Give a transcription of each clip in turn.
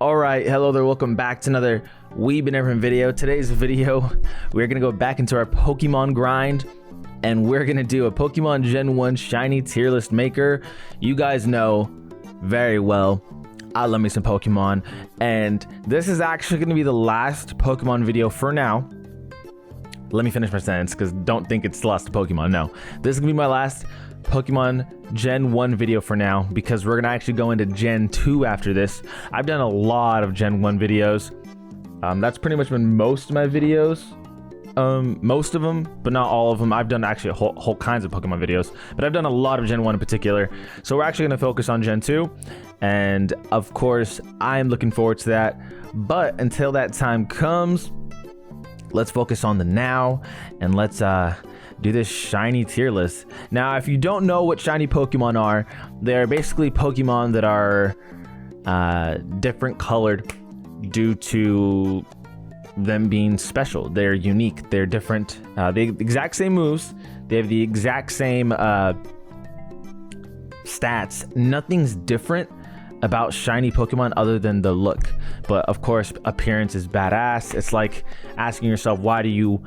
All right, hello there, welcome back to another Weeb and Everything video. Today's video, we're gonna go back into our Pokemon grind, and we're gonna do a Pokemon Gen 1 Shiny Tier List Maker. You guys know very well, I love me some Pokemon, and this is actually gonna be the last Pokemon video for now. Let me finish my sentence, because don't think it's the last Pokemon, no. This is gonna be my last Pokemon Gen 1 video for now, because we're gonna actually go into Gen 2 after this. I've done a lot of Gen 1 videos. That's pretty much been most of my videos. Most of them, but not all of them. I've done actually whole kinds of Pokemon videos, but I've done a lot of Gen 1 in particular. So we're actually gonna focus on Gen 2. And of course, I'm looking forward to that. But until that time comes, let's focus on the now, and let's do this shiny tier list. Now, if you don't know what shiny Pokemon are, they're basically Pokemon that are different colored due to them being special. They're unique, they're different. They have the exact same moves, they have the exact same stats. Nothing's different about shiny Pokemon other than the look, but of course appearance is badass. It's like asking yourself, why did you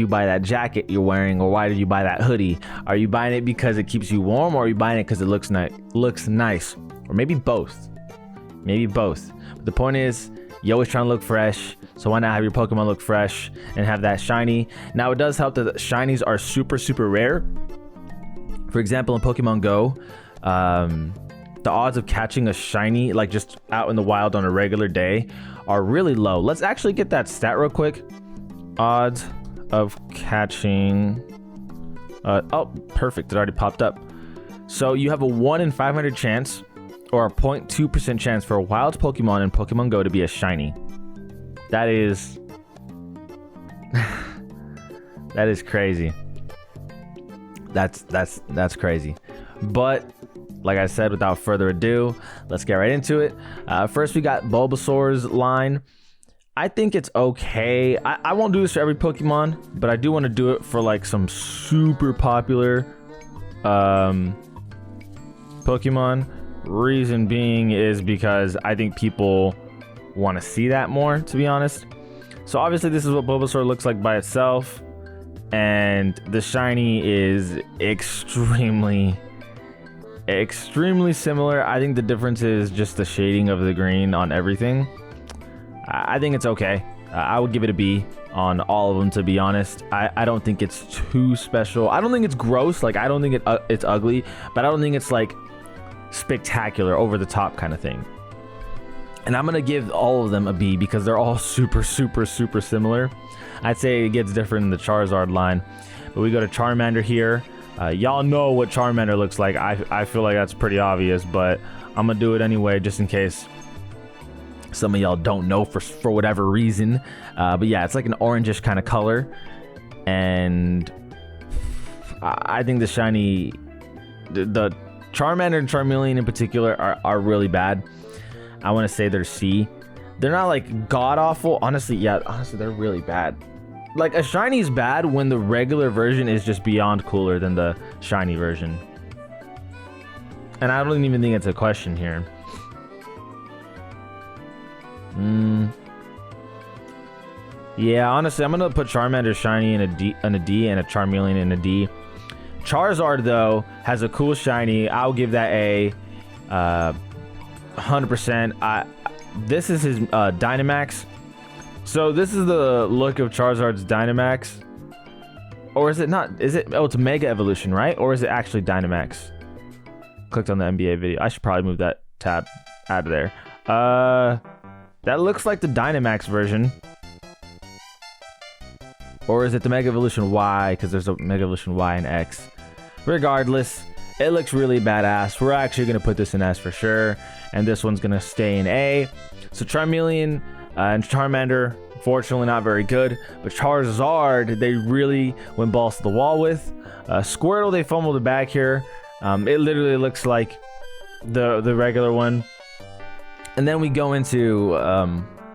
buy that jacket you're wearing, or why did you buy that hoodie? Are you buying it because it keeps you warm, or are you buying it because it looks nice, or maybe both? But the point is, you're always trying to look fresh, so why not have your Pokemon look fresh and have that shiny? Now, it does help that shinies are super rare. For example, in Pokemon Go, the odds of catching a shiny, like just out in the wild on a regular day, are really low. Let's actually get that stat real quick. Odds of catching, oh, perfect, it already popped up. So you have a 1 in 500 chance, or a 0.2% chance for a wild Pokemon in Pokemon Go to be a shiny. That is that is crazy. That's crazy. But like I said, without further ado, let's get right into it. First, we got Bulbasaur's line. I think it's okay. I won't do this for every Pokemon, but I do want to do it for like some super popular Pokemon. Reason being is because I think people want to see that more, to be honest. So obviously this is what Bulbasaur looks like by itself, and the shiny is extremely similar. I think the difference is just the shading of the green on everything. I think it's okay. I would give it a B on all of them, to be honest. I don't think it's too special. I don't think it's gross. Like, I don't think it's ugly, but I don't think it's like spectacular, over the top kind of thing. And I'm gonna give all of them a B because they're all super similar. I'd say it gets different in the Charizard line, but we go to Charmander here. Y'all know what Charmander looks like. I feel like that's pretty obvious, but I'm gonna do it anyway just in case some of y'all don't know for whatever reason. But yeah, it's like an orangish kind of color, and I think the shiny, the Charmander and Charmeleon in particular are really bad. I want to say they're C. They're not like god awful. Honestly, they're really bad. Like, a shiny is bad when the regular version is just beyond cooler than the shiny version. And I don't even think it's a question here. Yeah, honestly, I'm gonna put Charmander shiny in a D and a Charmeleon in a D. Charizard though has a cool shiny. I'll give that a 100%. This is his Dynamax. So this is the look of Charizard's Dynamax. Or is it not? Is it? Oh, it's Mega Evolution, right? Or is it actually Dynamax? Clicked on the NBA video. I should probably move that tab out of there. That looks like the Dynamax version. Or is it the Mega Evolution Y? Because there's a Mega Evolution Y and X. Regardless, it looks really badass. We're actually going to put this in S for sure. And this one's going to stay in A. So Charmeleon and Charmander, fortunately not very good. But Charizard, they really went balls to the wall with. Squirtle, they fumbled it back here. It literally looks like the regular one. And then we go into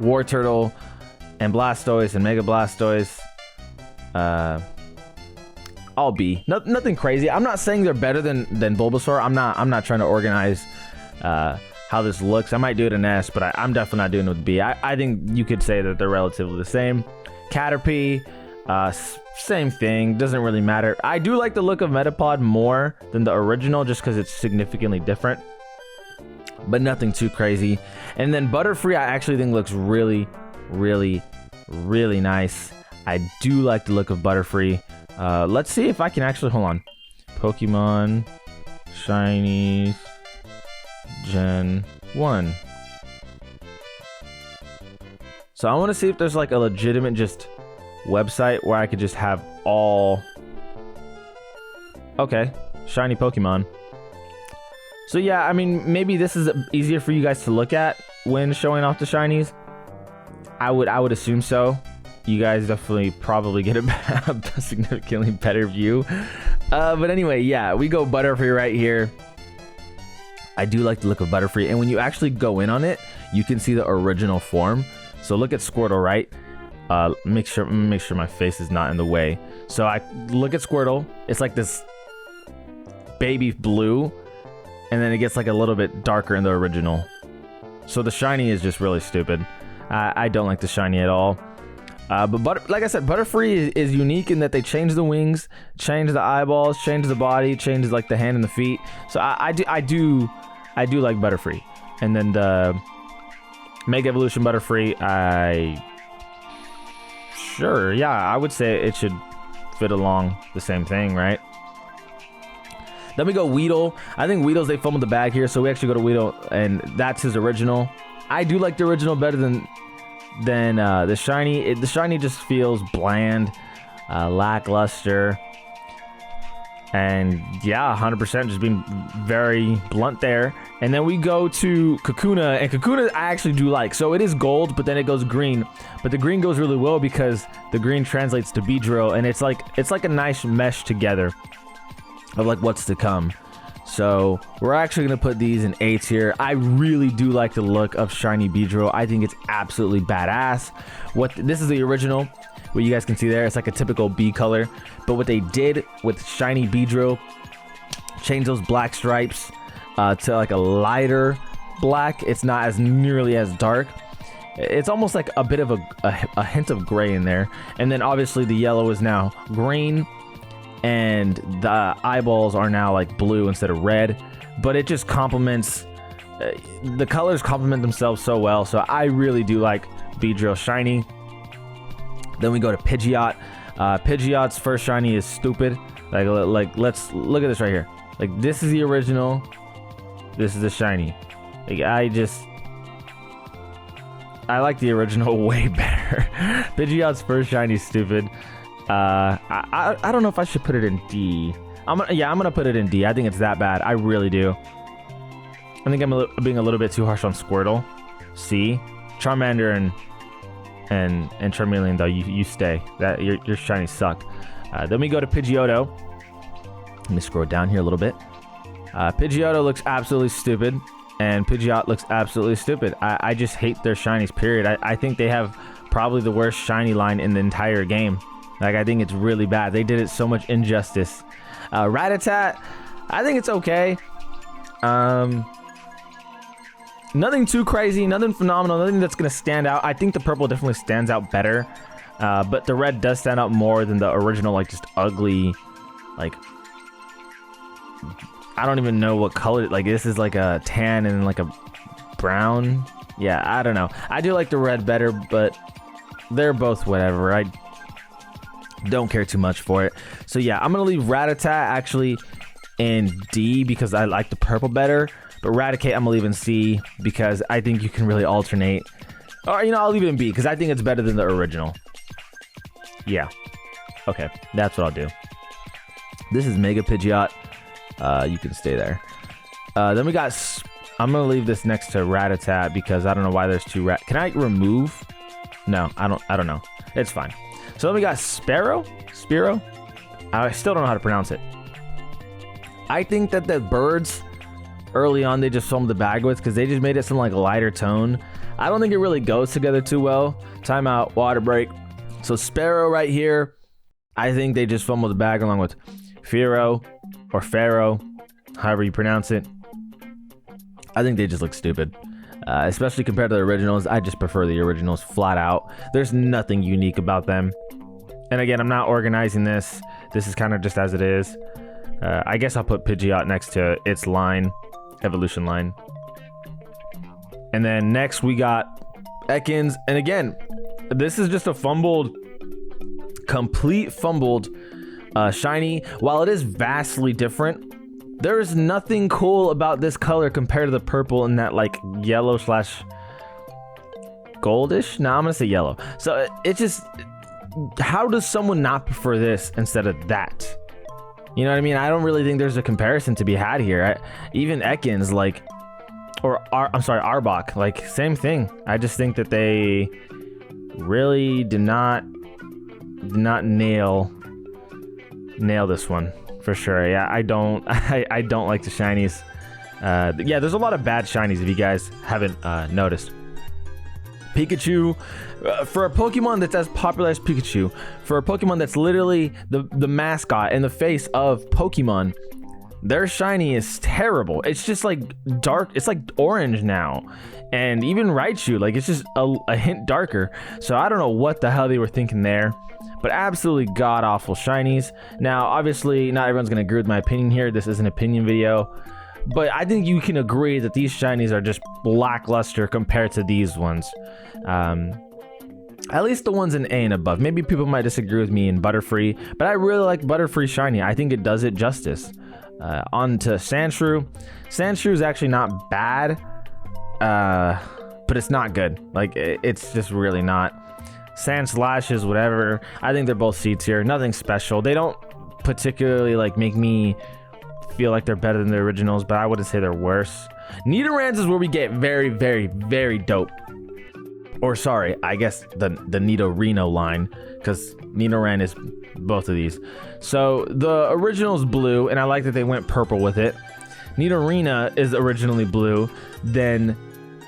Wartortle and Blastoise and Mega Blastoise. I'll B. Nothing crazy. I'm not saying they're better than Bulbasaur. I'm not trying to organize how how this looks. I might do it in S, but I'm definitely not doing it with B. I think you could say that they're relatively the same. Caterpie, same thing, doesn't really matter. I do like the look of Metapod more than the original just because it's significantly different, but nothing too crazy. And then Butterfree I actually think looks really, really, really nice. I do like the look of Butterfree. Let's see if I can actually, hold on. Pokemon Shinies Gen 1. So I want to see if there's like a legitimate just website where I could just have all... Okay, shiny Pokemon. So yeah, I mean, maybe this is easier for you guys to look at when showing off the shinies. I would assume so. You guys definitely probably get a significantly better view. But anyway, yeah, we go Butterfree right here. I do like the look of Butterfree, and when you actually go in on it, you can see the original form. So look at Squirtle, right? Make sure my face is not in the way. So I look at Squirtle. It's like this baby blue, and then it gets like a little bit darker in the original. So the shiny is just really stupid. I don't like the shiny at all. But like I said, Butterfree is unique in that they change the wings, change the eyeballs, change the body, change like the hand and the feet. So I do like Butterfree. And then the Mega Evolution Butterfree, sure, yeah, I would say it should fit along the same thing, right? Then we go Weedle. I think Weedle's, they fumbled the bag here, so we actually go to Weedle, and that's his original. I do like the original better than the shiny. The shiny just feels bland, lackluster, and yeah, 100% just being very blunt there. And then we go to Kakuna, and Kakuna I actually do like. So it is gold, but then it goes green, but the green goes really well because the green translates to Beedrill, and it's like a nice mesh together of like what's to come. So we're actually gonna put these in 8s here. I really do like the look of shiny Beedrill. I think it's absolutely badass. This is the original, what you guys can see there. It's like a typical B color, but what they did with shiny Beedrill, change those black stripes to like a lighter black. It's not as nearly as dark. It's almost like a bit of a hint of gray in there, and then obviously the yellow is now green, and the eyeballs are now like blue instead of red, but it just complements, the colors complement themselves so well. So I really do like Beedrill shiny. Then we go to Pidgeot. Pidgeot's first shiny is stupid. Like let's look at this right here. Like, this is the original, this is the shiny. Like, I like the original way better. Pidgeot's first shiny is stupid. I don't know if I should put it in D. I'm gonna put it in D. I think it's that bad. I really do. I think I'm being a little bit too harsh on Squirtle. C. Charmander and Charmeleon, though, you stay. That your shinies suck. Then we go to Pidgeotto. Let me scroll down here a little bit. Pidgeotto looks absolutely stupid, and Pidgeot looks absolutely stupid. I just hate their shinies, period. I think they have probably the worst shiny line in the entire game. Like, I think it's really bad. They did it so much injustice. Rattata, I think it's okay. Nothing too crazy, nothing phenomenal, nothing that's gonna stand out. I think the purple definitely stands out better, but the red does stand out more than the original, like, just ugly, like, I don't even know what color. Like, this is like a tan and like a brown. Yeah, I don't know. I do like the red better, but they're both whatever. I don't care too much for it. So yeah, I'm gonna leave Rattata actually in D because I like the purple better, but Raticate I'm gonna leave in C because I think you can really alternate. Or, you know, I'll leave it in B because I think it's better than the original. Yeah, okay, that's what I'll do. This is Mega Pidgeot. You can stay there. Then we got, I'm gonna leave this next to Rattata because I don't know why there's two Can I remove? No, I don't know. It's fine. So then we got Spearow. I still don't know how to pronounce it. I think that the birds early on, they just filmed the bag with because they just made it some like lighter tone. I don't think it really goes together too well. Timeout, water break. So Spearow right here, I think they just fumbled the bag along with Fearow or Pharaoh, however you pronounce it. I think they just look stupid. Especially compared to the originals. I just prefer the originals flat out. There's nothing unique about them. And again, I'm not organizing this. This is kind of just as it is. I guess I'll put Pidgeot next to its line, evolution line. And then next we got Ekans. And again, this is just a complete fumbled shiny. While it is vastly different, there is nothing cool about this color compared to the purple and that like yellow slash goldish. No, I'm gonna say yellow. So it just, how does someone not prefer this instead of that? You know what I mean? I don't really think there's a comparison to be had here. Even Ekans, like, I'm sorry, Arbok, like same thing. I just think that they really did not nail this one. For sure. Yeah, I don't like the shinies. Yeah, there's a lot of bad shinies if you guys haven't noticed. Pikachu, for a Pokemon that's as popular as Pikachu, for a Pokemon that's literally the mascot and the face of Pokemon, their shiny is terrible. It's just like dark. It's like orange now. And even Raichu, like it's just a hint darker. So I don't know what the hell they were thinking there. But absolutely god-awful shinies. Now, obviously, not everyone's going to agree with my opinion here. This is an opinion video. But I think you can agree that these shinies are just lackluster compared to these ones. At least the ones in A and above. Maybe people might disagree with me in Butterfree. But I really like Butterfree shiny. I think it does it justice. On to Sandshrew. Sandshrew is actually not bad. But it's not good. Like, it's just really not. Sandslash is whatever. I think they're both C tier. Nothing special. They don't particularly like make me feel like they're better than the originals, but I wouldn't say they're worse. Nidorans is where we get very, very, very dope. Or sorry, I guess the Nidorino line, because Nidoran is both of these. So the original is blue, and I like that they went purple with it. Nidorina is originally blue, then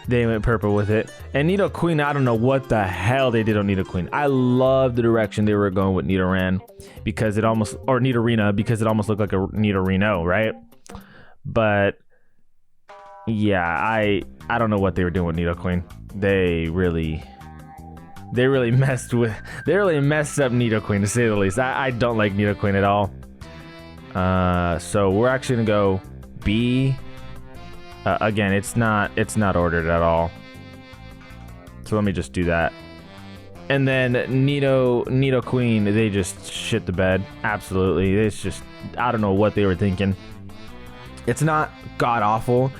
they went purple with it. And Nidoqueen, I don't know what the hell they did on Nidoqueen. I love the direction they were going with Nidoran because it almost, or Nidorina, because it almost looked like a Nidorino, right? But yeah, I don't know what they were doing with Nidoqueen. They really messed up Nidoqueen, to say the least. I don't like Nidoqueen at all. So we're actually gonna go B. Again, it's not ordered at all. So let me just do that. And then Nidoqueen, they just shit the bed. Absolutely. It's just, I don't know what they were thinking. It's not god awful,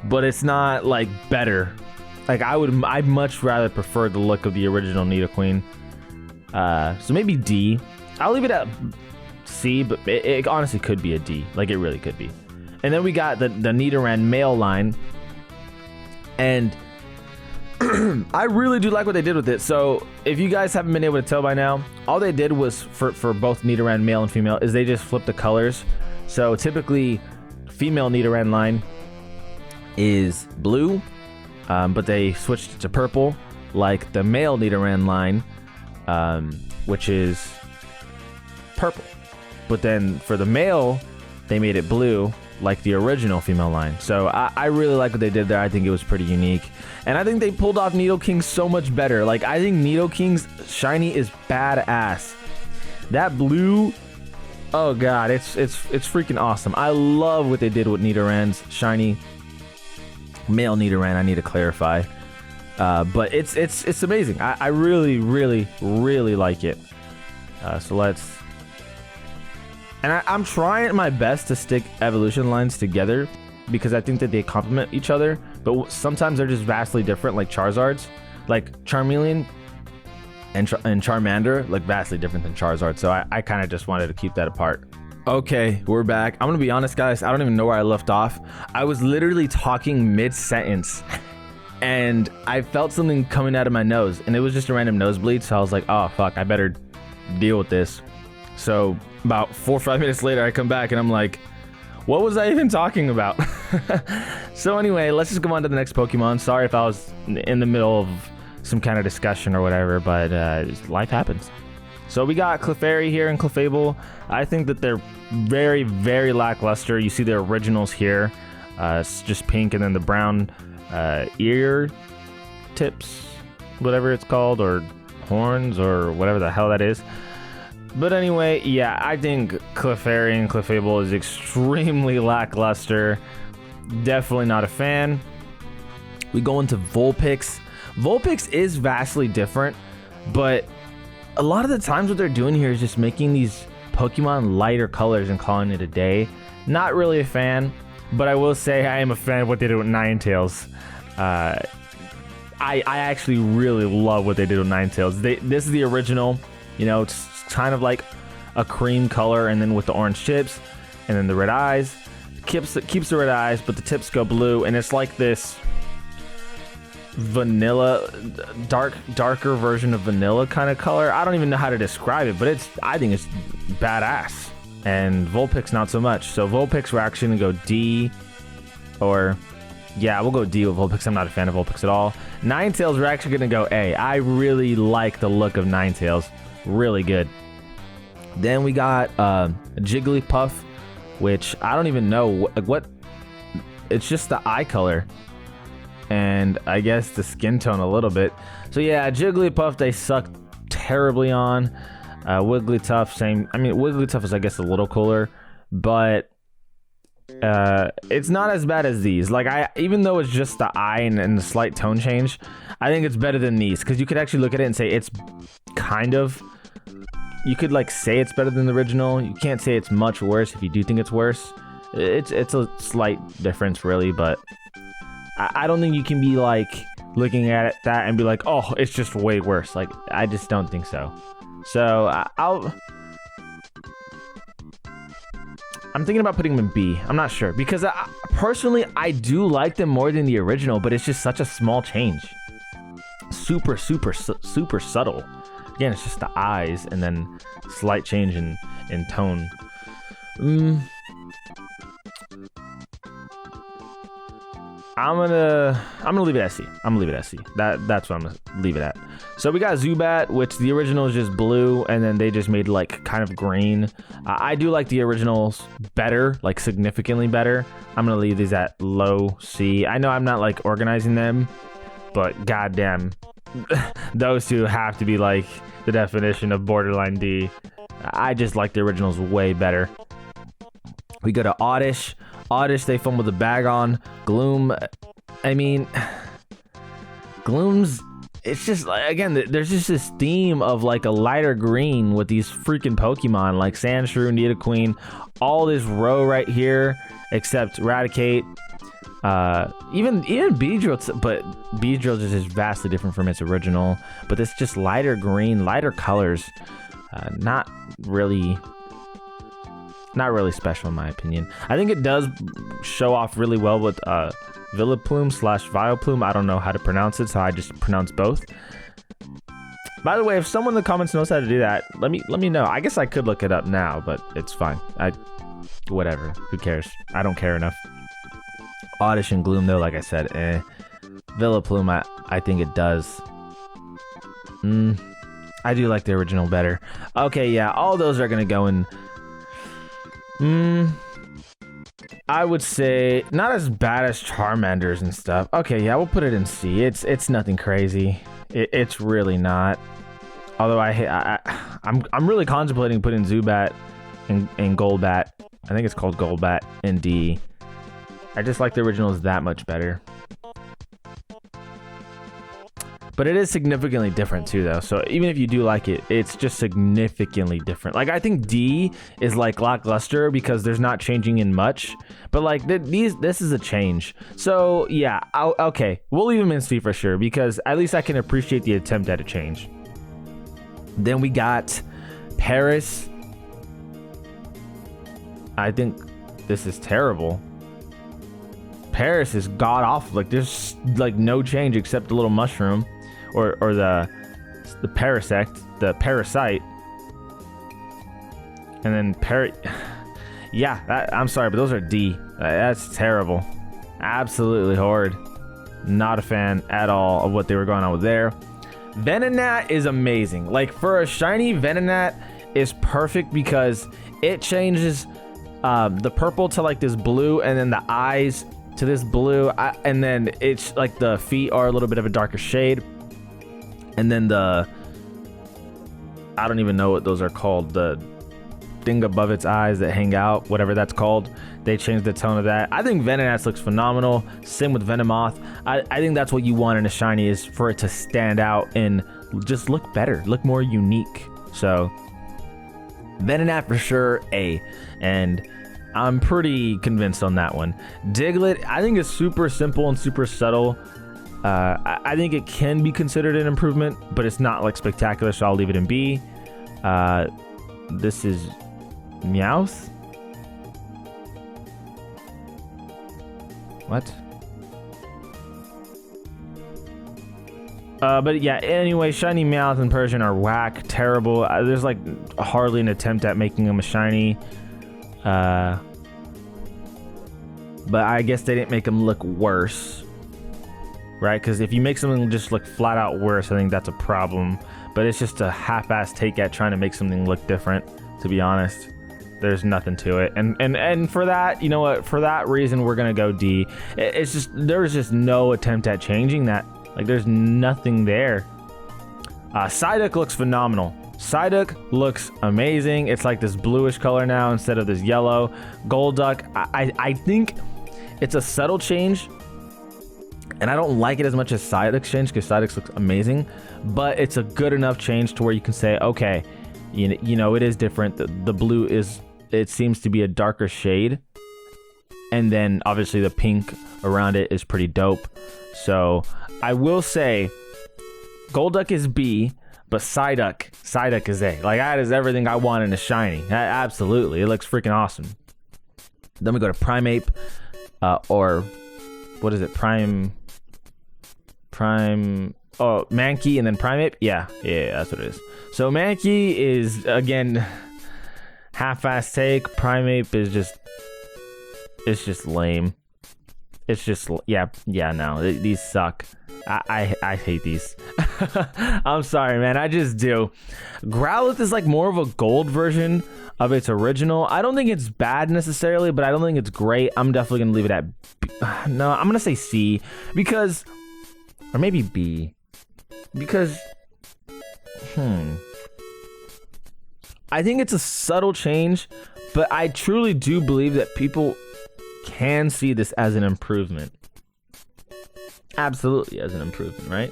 but it's not like better. Like I'd much rather prefer the look of the original Nidoqueen. So maybe D. I'll leave it at C, but it honestly could be a D. Like it really could be. And then we got the Nidoran male line. And I really do like what they did with it. So if you guys haven't been able to tell by now, all they did was for both Nidoran male and female is they just flipped the colors. So typically female Nidoran line is blue, but they switched it to purple, like the male Nidoran line, which is purple. But then for the male, they made it blue, like the original female line. So I really like what they did there. I think it was pretty unique. And I think they pulled off Nidoking so much better. Like, I think Nidoking's shiny is badass. That blue, oh god, it's freaking awesome. I love what they did with Nidoran's shiny. Male Nidoran, I need to clarify. But it's amazing. I really, really, really like it. So let's... And I'm trying my best to stick evolution lines together because I think that they complement each other, but sometimes they're just vastly different, like Charizard's. Like Charmeleon and Charmander, like vastly different than Charizard, so I kind of just wanted to keep that apart. Okay, we're back. I'm gonna be honest, guys, I don't even know where I left off. I was literally talking mid-sentence, and I felt something coming out of my nose, and it was just a random nosebleed, so I was like, oh, fuck, I better deal with this. So about 4 or 5 minutes later, I come back and I'm like, what was I even talking about? So anyway, let's just go on to the next Pokemon. Sorry if I was in the middle of some kind of discussion or whatever, but life happens. So we got Clefairy here and Clefable. I think that they're very, very lackluster. You see the originals here. It's just pink, and then the brown ear tips, whatever it's called, or horns, or whatever the hell that is. But anyway, yeah, I think Clefairy and Clefable is extremely lackluster. Definitely not a fan. We go into Vulpix. Vulpix is vastly different, but a lot of the times what they're doing here is just making these Pokemon lighter colors and calling it a day. Not really a fan, but I will say I am a fan of what they did with Ninetales. I actually really love what they did with Ninetales. This is the original, you know, it's kind of like a cream color, and then with the orange tips, and then the red eyes. Keeps the red eyes, but the tips go blue, and it's like this vanilla, darker version of vanilla kind of color. I don't even know how to describe it, but I think it's badass. And Vulpix not so much. So Vulpix, we're actually gonna go D, or yeah, we'll go D with Vulpix. I'm not a fan of Vulpix at all. Ninetales, we're actually gonna go A. I really like the look of Ninetales, really good. Then we got Jigglypuff, which I don't even know what. It's just the eye color, and I guess the skin tone a little bit. So yeah, Jigglypuff, they suck terribly on. Wigglytuff, same. I mean, Wigglytuff is, I guess, a little cooler, but it's not as bad as these. Like, even though it's just the eye and the slight tone change, I think it's better than these, because you could actually look at it and say it's kind of. You could like say it's better than the original. You can't say it's much worse if you do think it's worse. It's a slight difference, really, but I don't think you can be like looking at that and be like, oh, it's just way worse. Like, I just don't think so. So I'm thinking about putting them in B. I'm not sure, because personally I do like them more than the original, but it's just such a small change. Super subtle. Again, it's just the eyes and then slight change in tone. I'm gonna leave it at C. I'm gonna leave it at C. That's what I'm gonna leave it at. So we got Zubat, which the original is just blue, and then they just made like kind of green. I do like the originals better, like significantly better. I'm gonna leave these at low C. I know I'm not like organizing them, but goddamn, those two have to be like the definition of borderline D. I just like the originals way better. We go to Oddish. Oddish, they fumbled the bag on. Gloom, I mean, Gloom's, it's just, again, there's just this theme of like a lighter green with these freaking Pokemon like Sandshrew, Nidoqueen, all this row right here, except Raticate. Even Beedrill, but Beedrill is just vastly different from its original. But it's just lighter green, lighter colors. Not really special in my opinion. I think it does show off really well with Vileplume / Vileplume. I don't know how to pronounce it, so I just pronounce both. By the way, if someone in the comments knows how to do that, let me know. I guess I could look it up now, but it's fine. Whatever. Who cares? I don't care enough. Oddish and Gloom, though, like I said, Vileplume, I think it does. I do like the original better. Okay, yeah, all those are gonna go in. I would say not as bad as Charmanders and stuff. Okay, yeah, we'll put it in C. It's nothing crazy. It's really not. Although I'm really contemplating putting Zubat and Golbat. I think it's called Golbat in D. I just like the originals that much better. But it is significantly different too, though. So even if you do like it, it's just significantly different. Like, I think D is like lackluster because there's not changing in much. But like this is a change. So yeah, okay, we'll leave them in C for sure, because at least I can appreciate the attempt at a change. Then we got Paris. I think this is terrible. Paris is god awful. Like, there's like no change except the little mushroom. Or the parasite, and then yeah, I'm sorry, but those are D. That's terrible, absolutely horrid. Not a fan at all of what they were going on with there. Venonat is amazing. Like, for a shiny, Venonat is perfect because it changes the purple to like this blue, and then the eyes to this blue. And then it's like the feet are a little bit of a darker shade. And then I don't even know what those are called. The thing above its eyes that hang out, whatever that's called, they changed the tone of that. I think Venonat looks phenomenal. Same with Venomoth. I think that's what you want in a shiny, is for it to stand out and just look better, look more unique. So Venonat for sure A, and I'm pretty convinced on that one. Diglett, I think it's super simple and super subtle. I think it can be considered an improvement, but it's not like spectacular, so I'll leave it in B. This is Meowth. What? But yeah, anyway, shiny Meowth and Persian are whack, terrible. There's like hardly an attempt at making them a shiny. But I guess they didn't make them look worse, right? Because if you make something just look flat out worse, I think that's a problem. But it's just a half-assed take at trying to make something look different, to be honest. There's nothing to it, and for that, you know what, for that reason, we're gonna go D. It's just, there's just no attempt at changing that. Like, there's nothing there. Psyduck looks phenomenal. Psyduck looks amazing. It's like this bluish color now instead of this yellow. Golduck, I think it's a subtle change, and I don't like it as much as Psyduck's change, because Psyduck looks amazing, but it's a good enough change to where you can say, okay, you know, it is different. The blue is, it seems to be a darker shade, and then obviously the pink around it is pretty dope. So I will say Golduck is B, but Psyduck is A. Like, that is everything I want in a shiny. Absolutely, it looks freaking awesome. Then we go to Primeape, or what is it? Oh, Mankey and then Primeape. Yeah, that's what it is. So Mankey is, again, half-assed take. Primeape is just, it's just lame. It's just, no, these suck. I hate these. I'm sorry, man, I just do. Growlithe is like more of a gold version of its original. I don't think it's bad necessarily, but I don't think it's great. I'm definitely gonna leave it at B. No, I'm gonna say C, because, or maybe B, because I think it's a subtle change, but I truly do believe that people can see this as an improvement. Absolutely as an improvement, right?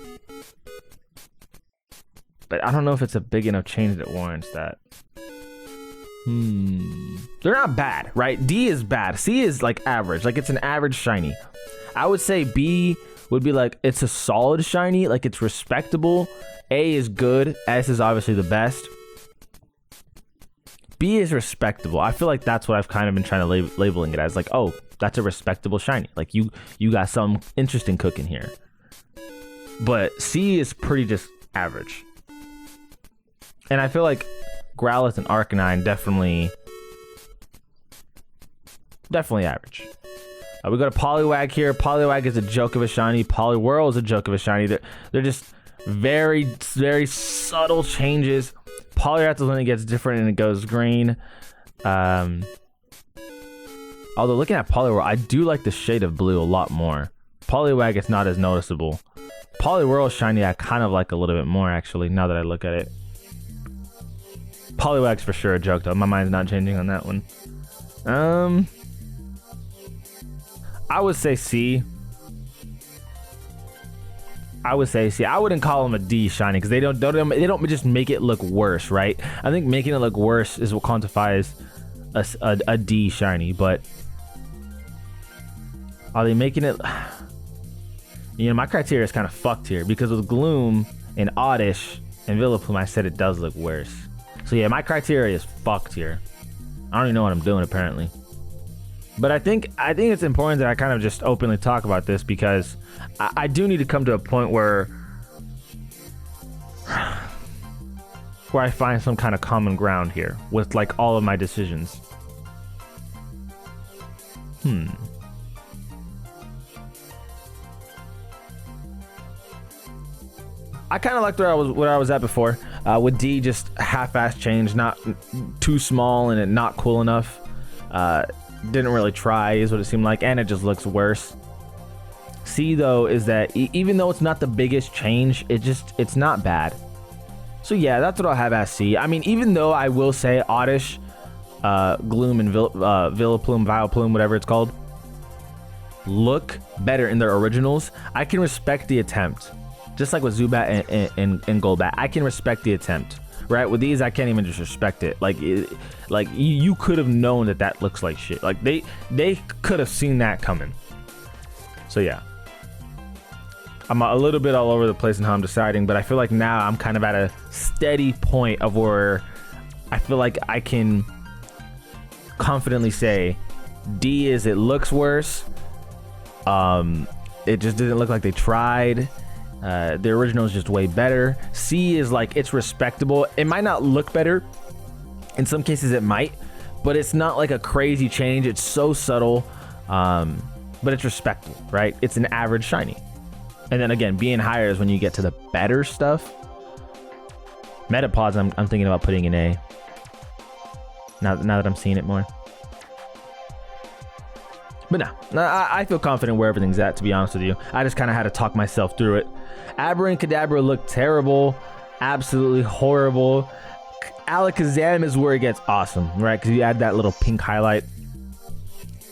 But I don't know if it's a big enough change that warrants that. They're not bad, right? D is bad. C is like average. Like, it's an average shiny. I would say B would be like, it's a solid shiny, like it's respectable. A is good. S is obviously the best. B is respectable. I feel like that's what I've kind of been trying to labeling it as. Like, oh, that's a respectable shiny. Like, you got some interesting cooking here. But C is pretty just average. And I feel like Growlithe and Arcanine definitely average. We go to Poliwag here. Poliwag is a joke of a shiny. Poliwhirl is a joke of a shiny. They're just very, very subtle changes. Poliwrath is when it gets different and it goes green. Although looking at Poliwhirl, I do like the shade of blue a lot more. Poliwag, it's not as noticeable. Poliwhirl shiny, I kind of like a little bit more, actually, now that I look at it. Poliwag's for sure a joke, though. My mind's not changing on that one. I would say C. I wouldn't call them a D shiny, because they don't just make it look worse, right? I think making it look worse is what quantifies a D shiny, but are they making it? You know, my criteria is kind of fucked here, because with Gloom and Oddish and Vileplume, I said it does look worse. So yeah, my criteria is fucked here. I don't even know what I'm doing, apparently. But I think it's important that I kind of just openly talk about this, because I do need to come to a point where I find some kind of common ground here with like all of my decisions. I kind of liked where I was at before. With D, just half-ass change, not too small and not cool enough. didn't really try is what it seemed like, and it just looks worse. C though is that even though it's not the biggest change, it's not bad. So yeah, that's what I'll have as C. I mean, even though I will say Oddish, Gloom, and Vileplume, Vileplume, whatever it's called, look better in their originals, I can respect the attempt. Just like with Zubat and Golbat, I can respect the attempt. Right, with these I can't even just respect it. Like you could have known that looks like shit. Like they could have seen that coming. So yeah, I'm a little bit all over the place in how I'm deciding, but I feel like now I'm kind of at a steady point of where I feel like I can confidently say D is it looks worse. It just didn't look like they tried. The original is just way better. C is like, it's respectable. It might not look better. In some cases it might, but it's not like a crazy change. It's so subtle, but it's respectable, right? It's an average shiny. And then again, being higher is when you get to the better stuff. Metapods, I'm thinking about putting in A. Now that I'm seeing it more. But no, I feel confident where everything's at, to be honest with you. I just kind of had to talk myself through it. Abra and Kadabra look terrible. Absolutely horrible. Alakazam is where it gets awesome, right? Because you add that little pink highlight.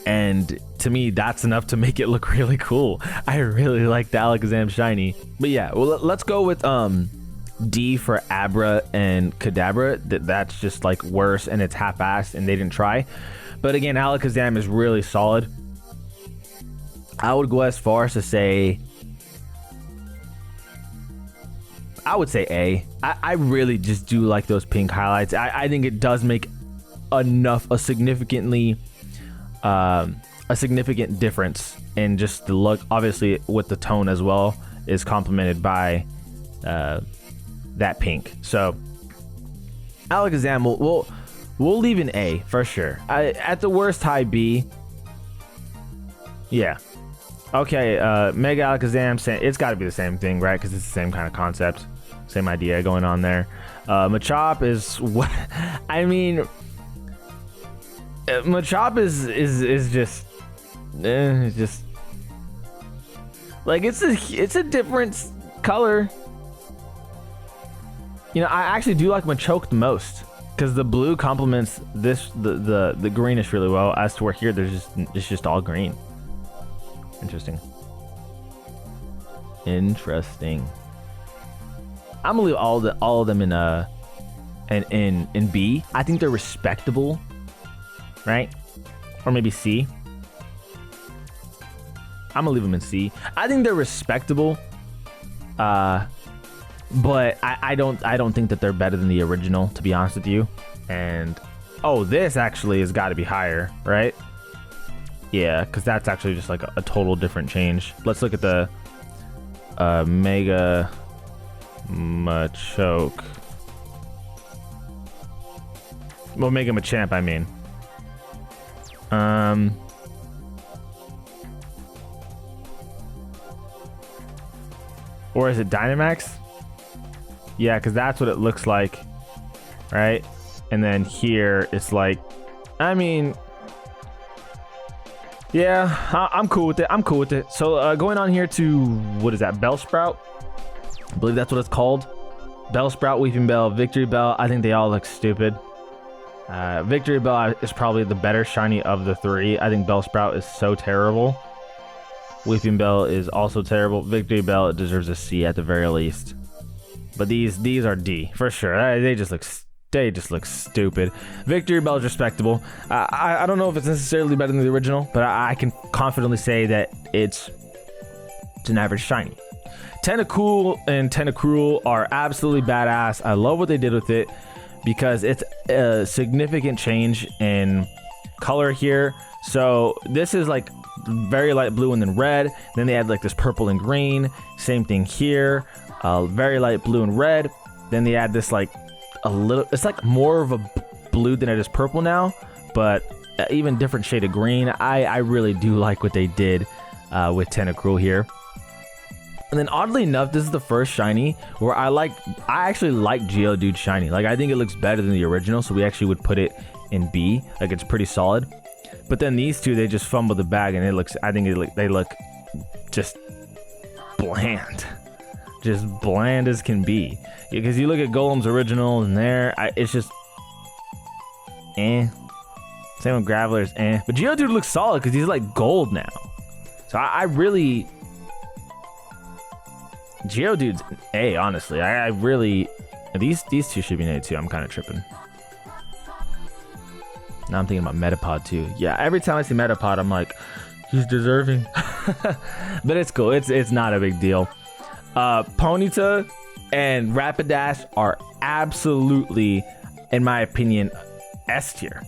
And to me, that's enough to make it look really cool. I really like the Alakazam shiny. But yeah, well, let's go with D for Abra and Kadabra. That's just like worse, and it's half-assed, and they didn't try. But again, Alakazam is really solid. I would go as far as to say, I would say A. I really just do like those pink highlights. I think it does make a significant difference in just the look. Obviously, with the tone as well, is complemented by that pink. So Alakazam, we'll leave an A for sure. At the worst, high B. Yeah. Okay, Mega Alakazam, it's got to be the same thing, right? Because it's the same kind of concept, same idea going on there. Machop is what I mean. Machop is just, it's just like it's a different color. You know, I actually do like Machoke the most because the blue complements the greenish really well. As to where here, it's just all green. Interesting. I'm gonna leave all of them in B. I think they're respectable, right? Or maybe C. I'm gonna leave them in C. I think they're respectable, but I don't think that they're better than the original, to be honest with you. And oh, this actually has got to be higher, right? Yeah, because that's actually just like a total different change. Let's look at the Mega Machoke. Well, Mega Machamp, I mean. Or is it Dynamax? Yeah, because that's what it looks like, right? And then here it's like, I mean, yeah, I'm cool with it. I'm cool with it. So going on here to, what is that, Bellsprout? I believe that's what it's called. Bellsprout, Weeping Bell, Victory Bell. I think they all look stupid. Victory Bell is probably the better shiny of the three. I think Bellsprout is so terrible. Weeping Bell is also terrible. Victory Bell, it deserves a C at the very least. But these are D for sure. They just look stupid. Victory Bell is respectable. I don't know if it's necessarily better than the original, but I can confidently say that it's an average shiny. Tentacool and Tentacruel are absolutely badass. I love what they did with it because it's a significant change in color here. So this is like very light blue and then red. Then they add like this purple and green. Same thing here. Very light blue and red. Then they add this like a little, it's like more of a blue than it is purple now, but even different shade of green. I really do like what they did with Tentacruel here. And then oddly enough, this is the first shiny where I actually like Geodude shiny. Like I think it looks better than the original, so we actually would put it in B. Like it's pretty solid. But then these two, they just fumble the bag, and it looks. I think they look just bland, just bland as can be. Because you look at Golem's original, and it's just eh. Same with Graveler's eh. But Geodude looks solid because he's like gold now. So I really Geodude's A, honestly. I really these two should be an A too. I'm kind of tripping. Now I'm thinking about Metapod too. Yeah, every time I see Metapod, I'm like, he's deserving. But it's cool. It's not a big deal. Ponyta and Rapidash are absolutely, in my opinion, S tier.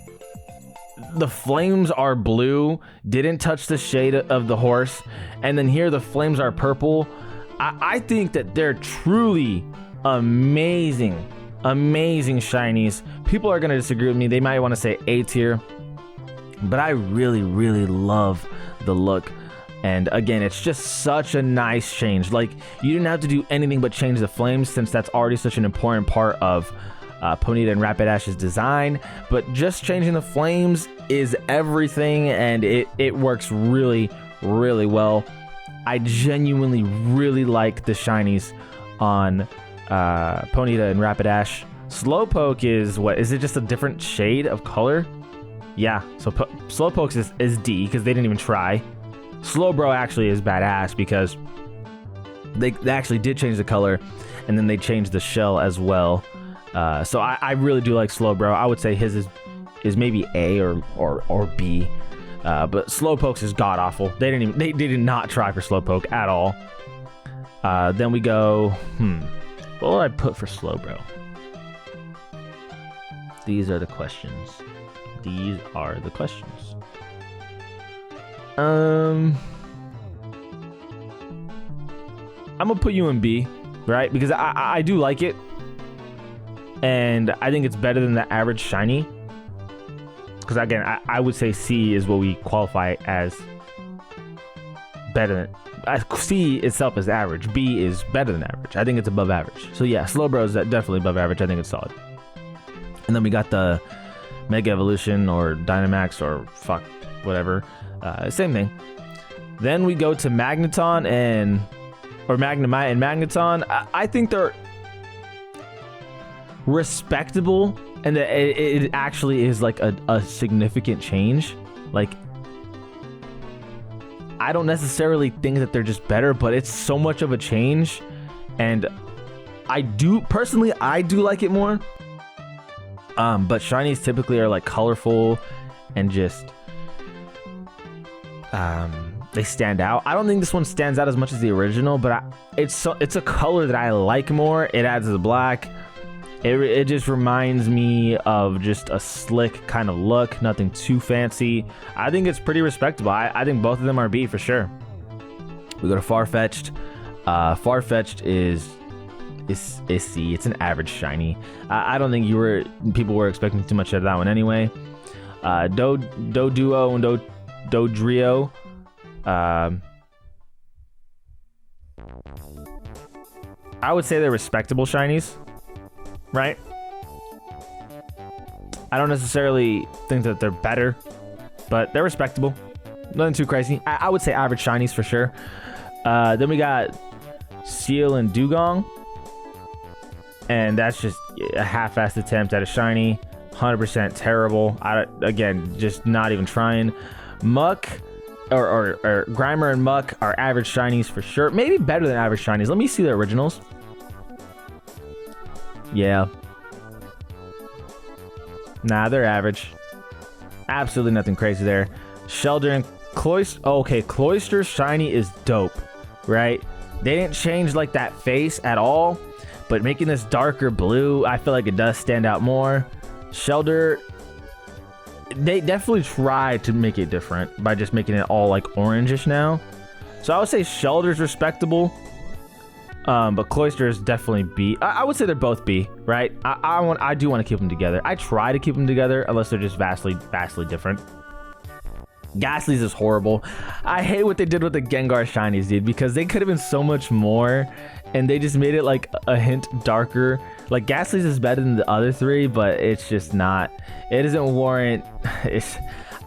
The flames are blue, didn't touch the shade of the horse, and then here the flames are purple. I think that they're truly amazing shinies. People are going to disagree with me. They might want to say A tier, but I really love the look. And again, it's just such a nice change. Like, you didn't have to do anything but change the flames, since that's already such an important part of Ponyta and Rapidash's design. But just changing the flames is everything, and it works really well. I genuinely really like the shinies on Ponyta and Rapidash. Slowpoke is what? Is it just a different shade of color? Yeah, so Slowpoke is D because they didn't even try. Slowbro actually is badass because they actually did change the color, and then they changed the shell as well. So I really do like Slowbro. I would say his is maybe A or B. But Slowpoke's is god awful. They did not try for Slowpoke at all. Then we go, what will I put for Slowbro? These are the questions. I'm gonna put you in B, right? Because I do like it, and I think it's better than the average shiny. Because again, I would say C is what we qualify as better than. C itself is average. B is better than average. I think it's above average. So yeah, Slowbro is definitely above average. I think it's solid. And then we got the Mega Evolution or Dynamax or fuck whatever. Same thing. Then we go to Magneton or Magnemite and Magneton. I think they're respectable, and it actually is like a significant change. Like, I don't necessarily think that they're just better, but it's so much of a change, and I do like it more. But shinies typically are like colorful and just they stand out. I don't think this one stands out as much as the original, but it's a color that I like more. It adds the black. It just reminds me of just a slick kind of look, nothing too fancy. I think it's pretty respectable. I think both of them are B for sure. We go to Farfetch'd. Farfetch'd is C. It's an average shiny. I don't think people were expecting too much out of that one anyway. Doduo and Dodrio. I would say they're respectable shinies, right? I don't necessarily think that they're better, but they're respectable. Nothing too crazy. I would say average shinies for sure. Then we got Seal and Dugong. And that's just a half-assed attempt at a shiny. 100% terrible. Again, just not even trying. Muck or Grimer and Muck are average shinies for sure. Maybe better than average shinies. Let me see the originals. Yeah. Nah, they're average. Absolutely nothing crazy there. Shelder and Cloyster. Okay, Cloyster's shiny is dope, right? They didn't change like that face at all, but making this darker blue, I feel like it does stand out more. Shelder, they definitely tried to make it different by just making it all like orangish now. So I would say Shelder's respectable, but Cloyster is definitely B. I would say they're both B, right? I do want to keep them together. I try to keep them together unless they're just vastly different. Ghastly's is horrible. I hate what they did with the Gengar shinies, dude, because they could have been so much more, and they just made it like a hint darker. Like, Ghastly's is better than the other three, but it's just not. It doesn't warrant.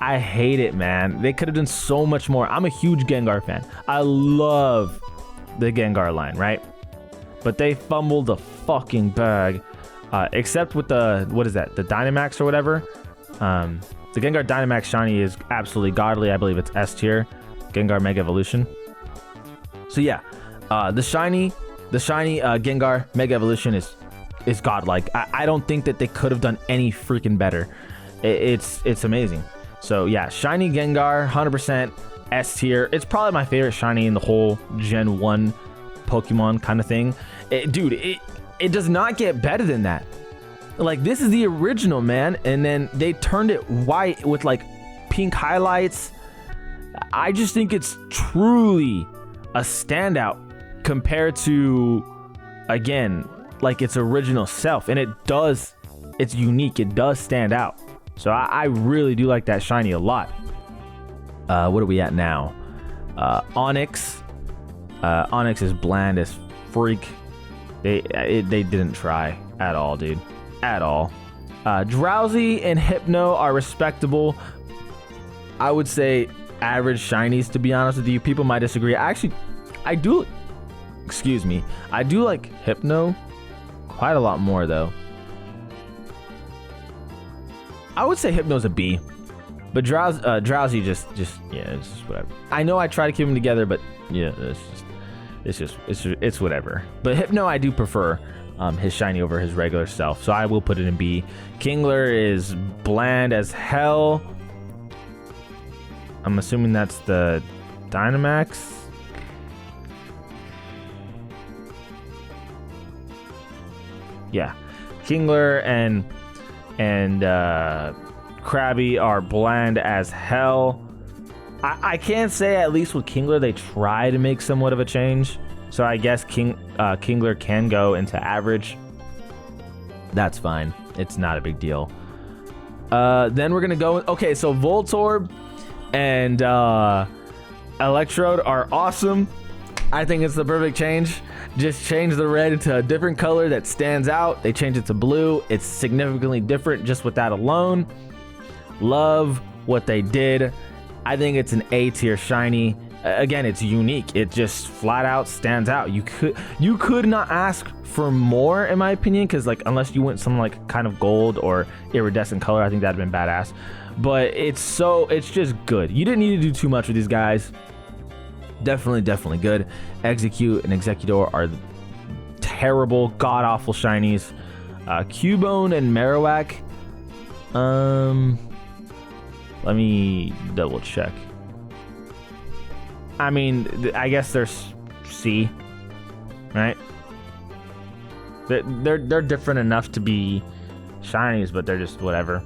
I hate it, man. They could have done so much more. I'm a huge Gengar fan. I love the Gengar line, right? But they fumbled the fucking bag. Except with the, what is that? The Dynamax or whatever. The Gengar Dynamax Shiny is absolutely godly. I believe it's S tier. Gengar Mega Evolution. So yeah, the shiny Gengar Mega Evolution is godlike. I don't think that they could have done any freaking better. It's amazing. So yeah, shiny Gengar, 100% S tier. It's probably my favorite shiny in the whole Gen 1 Pokemon kind of thing. Dude, it does not get better than that. Like, this is the original, man, and then they turned it white with like pink highlights. I just think it's truly a standout compared to, again, like its original self, and it's unique. It does stand out. So I really do like that shiny a lot. What are we at now? Onyx. Onyx is bland as freak. They didn't try at all, dude. At all. Drowsy and Hypno are respectable. I would say average shinies, to be honest with you. People might disagree. Actually, I do like Hypno quite a lot more, though. I would say Hypno's a B, but Drowsy just yeah, it's just whatever. I know I try to keep them together, but yeah, it's whatever. But Hypno, I do prefer his shiny over his regular self, so I will put it in B. Kingler is bland as hell. I'm assuming that's the Dynamax. Yeah, Kingler and Krabby are bland as hell. I can't say, at least with Kingler, they try to make somewhat of a change. So I guess Kingler can go into average. That's fine. It's not a big deal. Then we're going to go... Okay, so Voltorb and Electrode are awesome. I think it's the perfect change. Just change the red into a different color that stands out. They change it to blue. It's significantly different just with that alone. Love what they did. I think it's an A tier shiny. Again, it's unique. It just flat out stands out. You could not ask for more, in my opinion, because like unless you went some like kind of gold or iridescent color, I think that'd been badass. But it's just good. You didn't need to do too much with these guys. Definitely good. Execute and Executor are terrible, god awful shinies. Cubone and Marowak. Let me double check. I mean, I guess there's C, right? They're different enough to be shinies, but they're just whatever.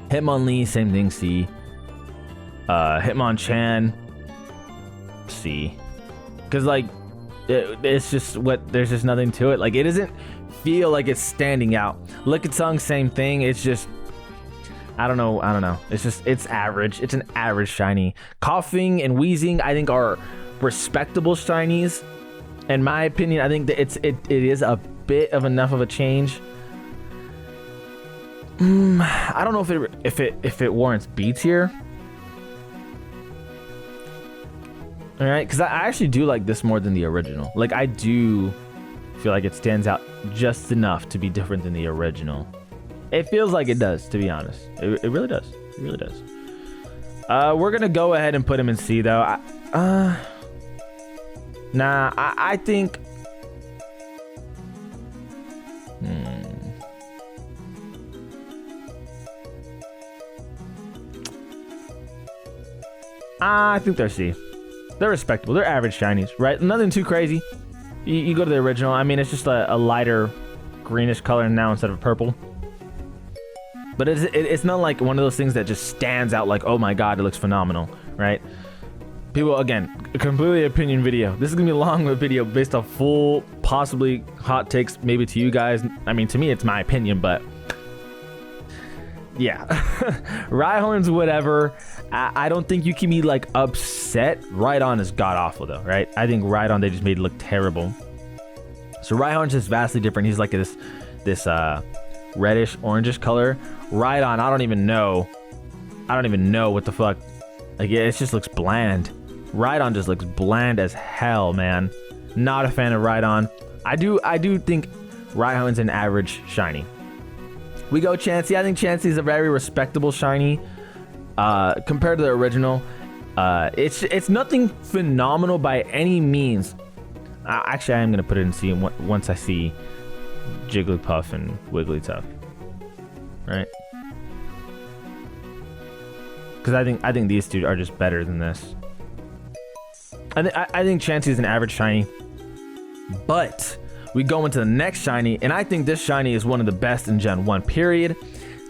Hitmonlee, same thing, C. Hitmonchan, C. Because like it's just there's just nothing to it. Like, it doesn't feel like it's standing out. Lickitung, same thing. It's just I don't know. It's average. It's an average shiny. Coughing and Wheezing, I think, are respectable shinies. In my opinion, I think that it is a bit of enough of a change. I don't know if it warrants B tier. All right, because I actually do like this more than the original. Like, I do feel like it stands out just enough to be different than the original. It feels like it does, to be honest. It really does. It really does. We're gonna go ahead and put him in C, though. I think. I think they're C. They're respectable. They're average shinies, right? Nothing too crazy. You go to the original. I mean, it's just a lighter greenish color now instead of purple. But it's not like one of those things that just stands out like, oh my god, it looks phenomenal, right? People, again, completely opinion video. This is gonna be a long video based off full, possibly hot takes, maybe to you guys. I mean, to me, it's my opinion, but yeah. Rhyhorn's whatever. I don't think you can be like upset. Rhydon is god awful though, right? I think Rhydon, they just made it look terrible. So Rhyhorn's just vastly different. He's like this reddish orangish color. Rhydon, I don't even know I don't even know what the fuck. Like, yeah, it just looks bland. Rhydon just looks bland as hell, man. Not a fan of Rhydon. I do think Rhydon's an average shiny. We go Chansey. I think Chansey's a very respectable shiny compared to the original. It's nothing phenomenal by any means. Actually, I am gonna put it in C once I see Jigglypuff and Wigglytuff, right? Because I think these two are just better than this. I think Chansey is an average shiny, but we go into the next shiny, and I think this shiny is one of the best in Gen 1, period.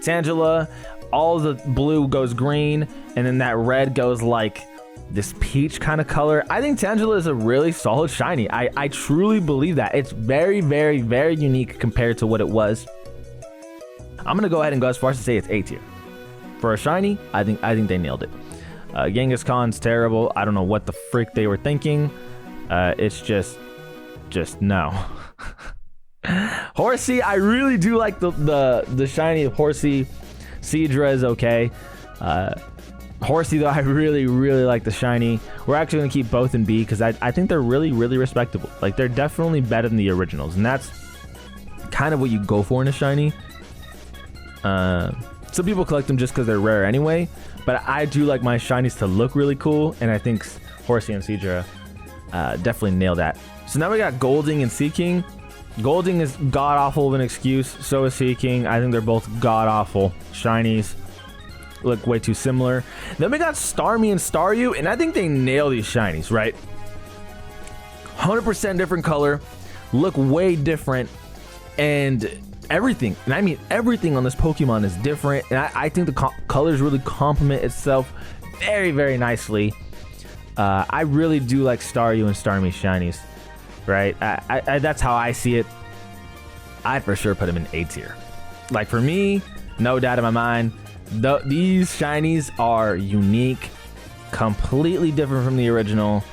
Tangela, all the blue goes green, and then that red goes like this peach kind of color. I think Tangela is a really solid shiny. I truly believe that. It's very, very, very unique compared to what it was. I'm gonna go ahead and go as far as to say it's A tier. For a shiny, I think they nailed it. Genghis-Khan's terrible. I don't know what the frick they were thinking. It's just no. Horsey, I really do like the shiny of Horsey. Seadra is okay. Horsey, though, I really, really like the shiny. We're actually going to keep both in B because I think they're really, really respectable. Like, they're definitely better than the originals, and that's kind of what you go for in a shiny. Some people collect them just because they're rare anyway, but I do like my shinies to look really cool, and I think Horsey and Seadra definitely nailed that. So now we got Golding and Seaking. Golding is god-awful of an excuse, so is Seaking. I think they're both god-awful shinies. Look way too similar. Then we got Starmie and Staryu, and I think they nail these shinies, right? 100% different color, look way different, and everything, and I mean everything on this Pokemon is different, and I think the colors really complement itself very, very nicely. I really do like Staryu and Starmie shinies, right? That's how I see it. I'd for sure put them in A tier. Like, for me, no doubt in my mind, these shinies are unique, completely different from the original,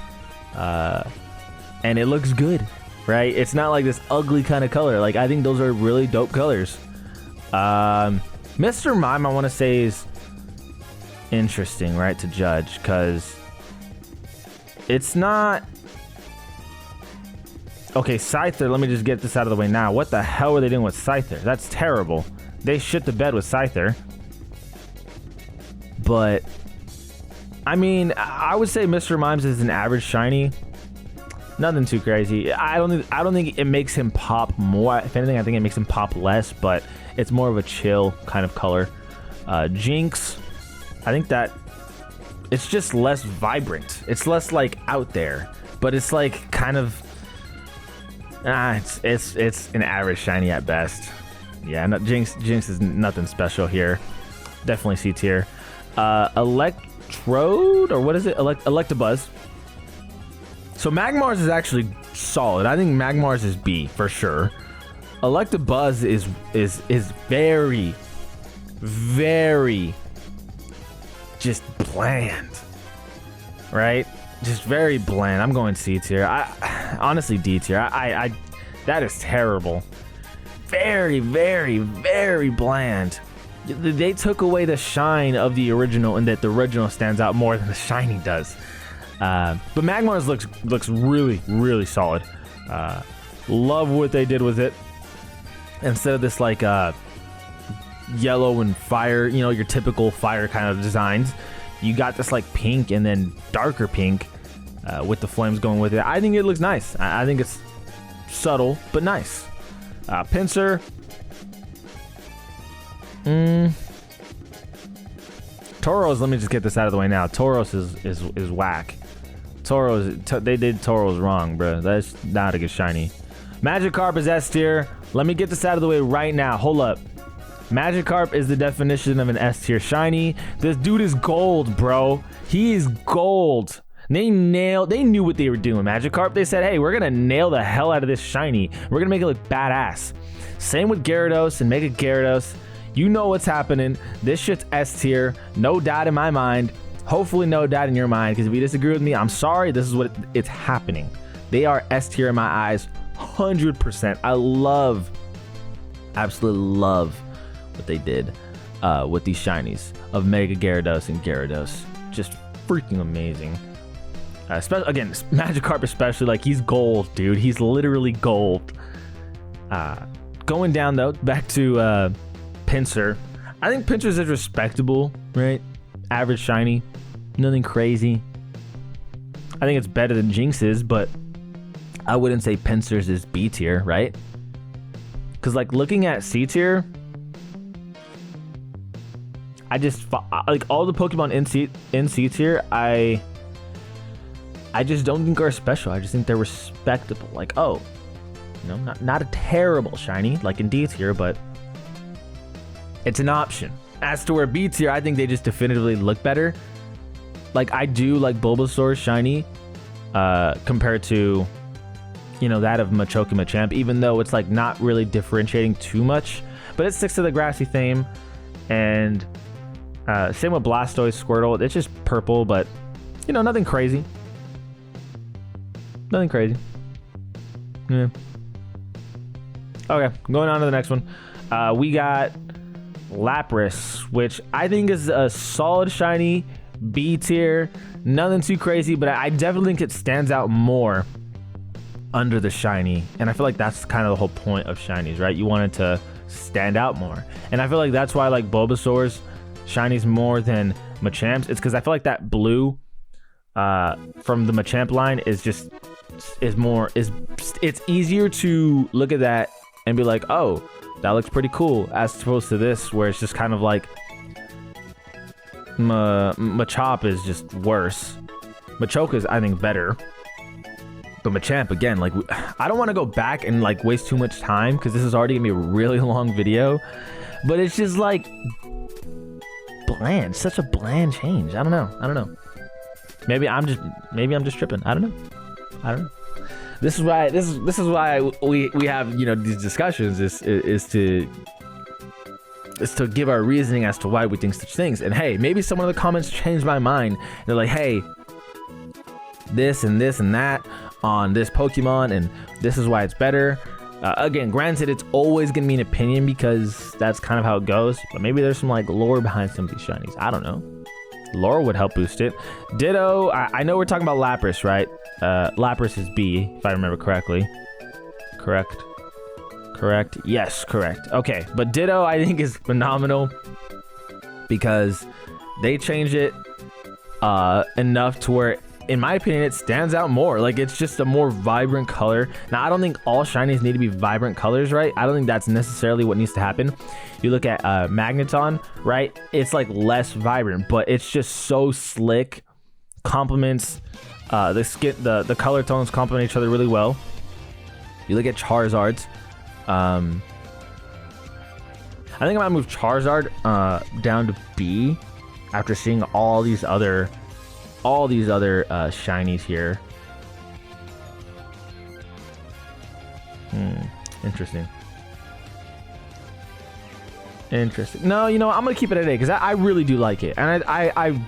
and it looks good, right? It's not like this ugly kind of color. Like, I think those are really dope colors. Mr. Mime, I want to say, is interesting, right, to judge, because it's not... Okay, Scyther, let me just get this out of the way now. What the hell were they doing with Scyther? That's terrible. They shit the bed with Scyther. But, I mean, I would say Mr. Mimes is an average shiny. Nothing too crazy. I don't think it makes him pop more. If anything, I think it makes him pop less, but it's more of a chill kind of color. Jinx, I think that it's just less vibrant. It's less like out there, but it's like kind of it's an average shiny at best. Yeah, Jinx is nothing special here. Definitely C tier. Electrode, or what is it? Electabuzz. So Magmars is actually solid. I think Magmars is B for sure. Electabuzz is very, very just bland, right? Just very bland. I'm going C tier. I honestly D tier. I that is terrible. Very, very, very bland. They took away the shine of the original, and that the original stands out more than the shiny does. But Magmars looks really, really solid. Love what they did with it. Instead of this like yellow and fire, you know, your typical fire kind of designs, you got this like pink and then darker pink with the flames going with it. I think it looks nice. I think it's subtle but nice. Pinsir. Tauros, let me just get this out of the way now. Tauros is whack. Tauros, they did Tauros wrong, bro. That's not a good shiny. Magikarp is S tier. Let me get this out of the way right now. Hold up. Magikarp is the definition of an S tier shiny. This dude is gold, bro. He is gold. They knew what they were doing. Magikarp, they said, hey, we're gonna nail the hell out of this shiny. We're gonna make it look badass. Same with Gyarados and Mega Gyarados. You know what's happening. This shit's S tier. No doubt in my mind. Hopefully no doubt in your mind, because if you disagree with me, I'm sorry. This is what it's happening. They are S tier in my eyes, 100%. I absolutely love what they did. with these shinies of Mega Gyarados and Gyarados. Just freaking amazing. Again, Magikarp especially, like, he's gold, dude. He's literally gold. Going down though, back to Pinsir. I think Pinsir's is respectable, right? Average shiny, nothing crazy. I think it's better than Jinx's, but I wouldn't say Pinsir's is B tier, right? Because, like, looking at C tier, I just like all the Pokemon in C tier. I just don't think are special. I just think they're respectable. Like, oh, you know, not a terrible shiny like in D tier, but it's an option. As to where B tier, I think they just definitively look better. Like, I do like Bulbasaur's shiny compared to, you know, that of Machoke and Machamp, even though it's like not really differentiating too much, but it sticks to the grassy theme. And same with Blastoise, Squirtle. It's just purple, but, you know, nothing crazy. Nothing crazy. Yeah. Okay, going on to the next one. We got Lapras, which I think is a solid shiny, B tier. Nothing too crazy, but I definitely think it stands out more under the shiny. And I feel like that's kind of the whole point of shinies, right? You want it to stand out more. And I feel like that's why I like Bulbasaur's shinies more than Machamp's. It's because I feel like that blue from the Machamp line is it's easier to look at that and be like, oh, that looks pretty cool, as opposed to this where it's just kind of like Machop is just worse. Machoke is, I think, better. But Machamp, again, like, I don't want to go back and like waste too much time because this is already gonna be a really long video, but it's just like bland, such a bland change. I don't know. Maybe I'm just tripping. I don't know. This is why we have, you know, these discussions is to give our reasoning as to why we think such things. And hey, maybe someone in the comments changed my mind. They're like, hey, this and this and that on this Pokemon, and this is why it's better. Again, granted, it's always gonna be an opinion because that's kind of how it goes. But maybe there's some like lore behind some of these shinies. I don't know. Lore would help boost it. Ditto. I know we're talking about Lapras, right? Lapras is B, if I remember correctly. Correct. Yes, correct. Okay, but Ditto I think is phenomenal because they changed it enough to where, in my opinion, it stands out more. Like, it's just a more vibrant color. Now, I don't think all shinies need to be vibrant colors, right? I don't think that's necessarily what needs to happen. You look at Magneton, right? It's like less vibrant, but it's just so slick. Complements the skin, the color tones complement each other really well. You look at Charizard's. I think I might move Charizard down to B after seeing all these other shinies here. Interesting. No, you know, I'm gonna keep it at A because I really do like it, and I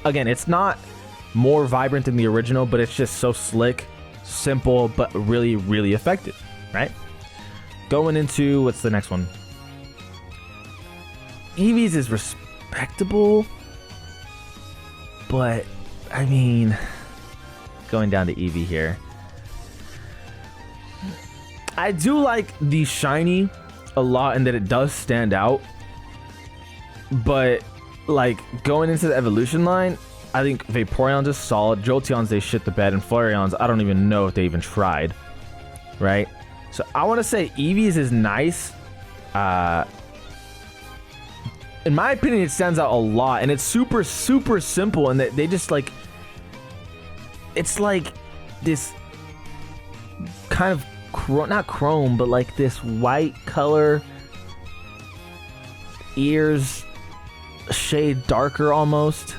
again, it's not more vibrant than the original, but it's just so slick, simple, but really, really effective, right? Going into, what's the next one? Eevee's is respectable, but I mean, going down to Eevee here. I do like the shiny a lot and that it does stand out, but like going into the evolution line, I think Vaporeon's is solid. Jolteon's, they shit the bed, and Flareon's, I don't even know if they even tried, right? So I want to say Eevee's is nice. In my opinion, it stands out a lot, and it's super, super simple, and they just like, it's like this kind of not chrome, but like this white color, ears a shade darker almost,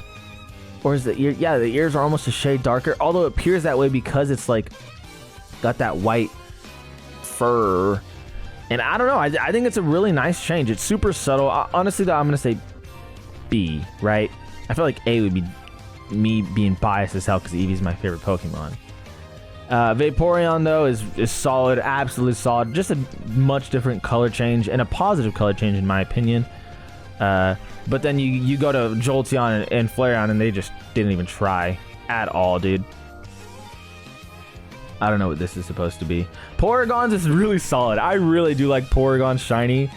or is the ear? Yeah, the ears are almost a shade darker, although it appears that way because it's like got that white fur. And I don't know, I think it's a really nice change. It's super subtle. Honestly though, I'm gonna say B, right? I feel like A would be me being biased as hell because Eevee's my favorite Pokemon. Vaporeon though is solid, absolutely solid. Just a much different color change and a positive color change in my opinion. But then you go to Jolteon and Flareon, and they just didn't even try at all, dude. I don't know what this is supposed to be. Porygon's is really solid. I really do like Porygon Shiny.